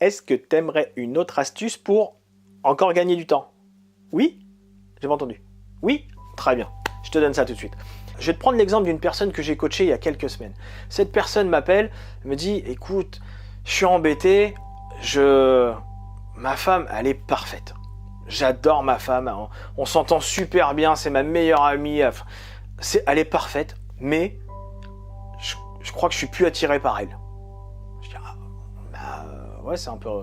Est-ce que tu aimerais une autre astuce pour encore gagner du temps? Oui? J'ai pas entendu. Oui? Très bien. Je te donne ça tout de suite. Je vais te prendre l'exemple d'une personne que j'ai coachée il y a quelques semaines. Cette personne m'appelle, me dit, écoute, je suis embêté, ma femme, elle est parfaite. J'adore ma femme, on s'entend super bien, c'est ma meilleure amie, elle est parfaite, mais je crois que je suis plus attiré par elle. Je dis, ouais,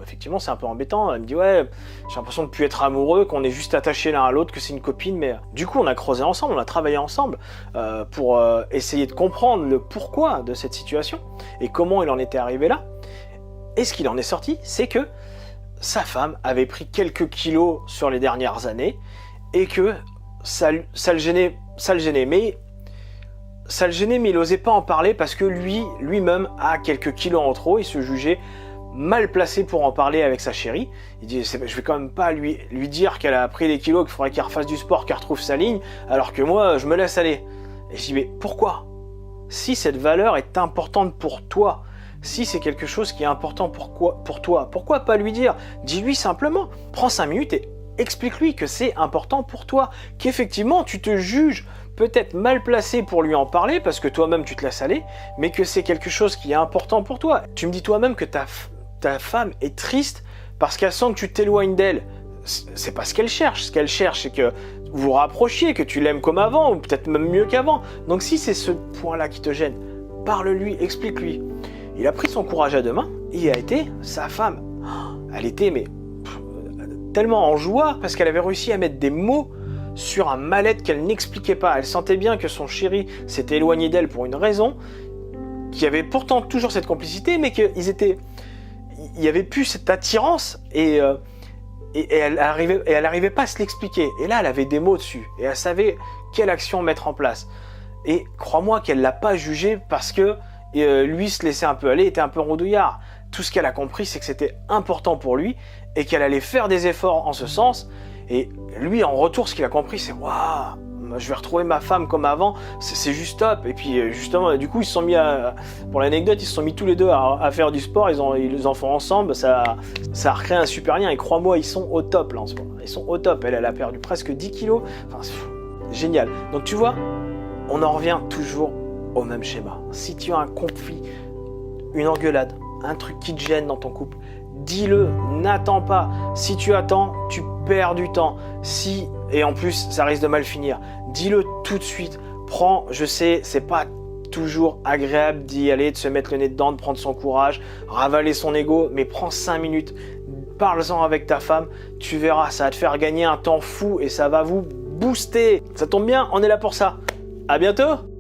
effectivement, c'est un peu embêtant. Elle me dit, ouais, j'ai l'impression de plus être amoureux, qu'on est juste attachés l'un à l'autre, que c'est une copine, mais du coup, on a creusé ensemble, on a travaillé ensemble pour essayer de comprendre le pourquoi de cette situation et comment il en était arrivé là. Et ce qu'il en est sorti, c'est que sa femme avait pris quelques kilos sur les dernières années et que ça le gênait, mais il n'osait pas en parler parce que lui-même a quelques kilos en trop, il se jugeait mal placé pour en parler avec sa chérie. Il dit, je vais quand même pas lui dire qu'elle a pris des kilos, qu'il faudrait qu'elle refasse du sport, qu'elle retrouve sa ligne, alors que moi, je me laisse aller. Et je dis, mais pourquoi? Si cette valeur est importante pour toi, si c'est quelque chose qui est important pour toi, pourquoi pas lui dire? Dis-lui simplement, prends 5 minutes et explique-lui que c'est important pour toi, qu'effectivement tu te juges peut-être mal placé pour lui en parler parce que toi-même tu te laisses aller, mais que c'est quelque chose qui est important pour toi. Tu me dis toi-même que ta femme est triste parce qu'elle sent que tu t'éloignes d'elle. C'est pas ce qu'elle cherche. Ce qu'elle cherche, c'est que vous vous rapprochiez, que tu l'aimes comme avant, ou peut-être même mieux qu'avant. Donc si c'est ce point-là qui te gêne, parle-lui, explique-lui. Il a pris son courage à deux mains, il a été, sa femme, elle était tellement en joie parce qu'elle avait réussi à mettre des mots sur un mal-être qu'elle n'expliquait pas. Elle sentait bien que son chéri s'était éloigné d'elle pour une raison, qu'il y avait pourtant toujours cette complicité, mais qu'il y avait plus cette attirance et elle arrivait pas à se l'expliquer. Et là, elle avait des mots dessus et elle savait quelle action mettre en place. Et crois-moi qu'elle l'a pas jugé parce que lui se laissait un peu aller, était un peu rondouillard. Tout ce qu'elle a compris, c'est que c'était important pour lui et qu'elle allait faire des efforts en ce sens. Et lui, en retour, ce qu'il a compris, c'est waouh, je vais retrouver ma femme comme avant, c'est juste top. Et puis justement, du coup, ils se sont mis pour l'anecdote, ils se sont mis tous les deux à faire du sport, ils en font ensemble, ça a recréé un super lien. Et crois-moi, ils sont au top là en ce moment. Ils sont au top. Elle a perdu presque 10 kilos. Enfin, c'est génial. Donc tu vois, on en revient toujours au même schéma. Si tu as un conflit, une engueulade, un truc qui te gêne dans ton couple, dis-le, n'attends pas. Si tu attends, tu perds du temps. Et en plus, ça risque de mal finir. Dis-le tout de suite. Je sais, c'est pas toujours agréable d'y aller, de se mettre le nez dedans, de prendre son courage, ravaler son ego, mais prends 5 minutes, parle-en avec ta femme, tu verras, ça va te faire gagner un temps fou et ça va vous booster. Ça tombe bien, on est là pour ça. À bientôt!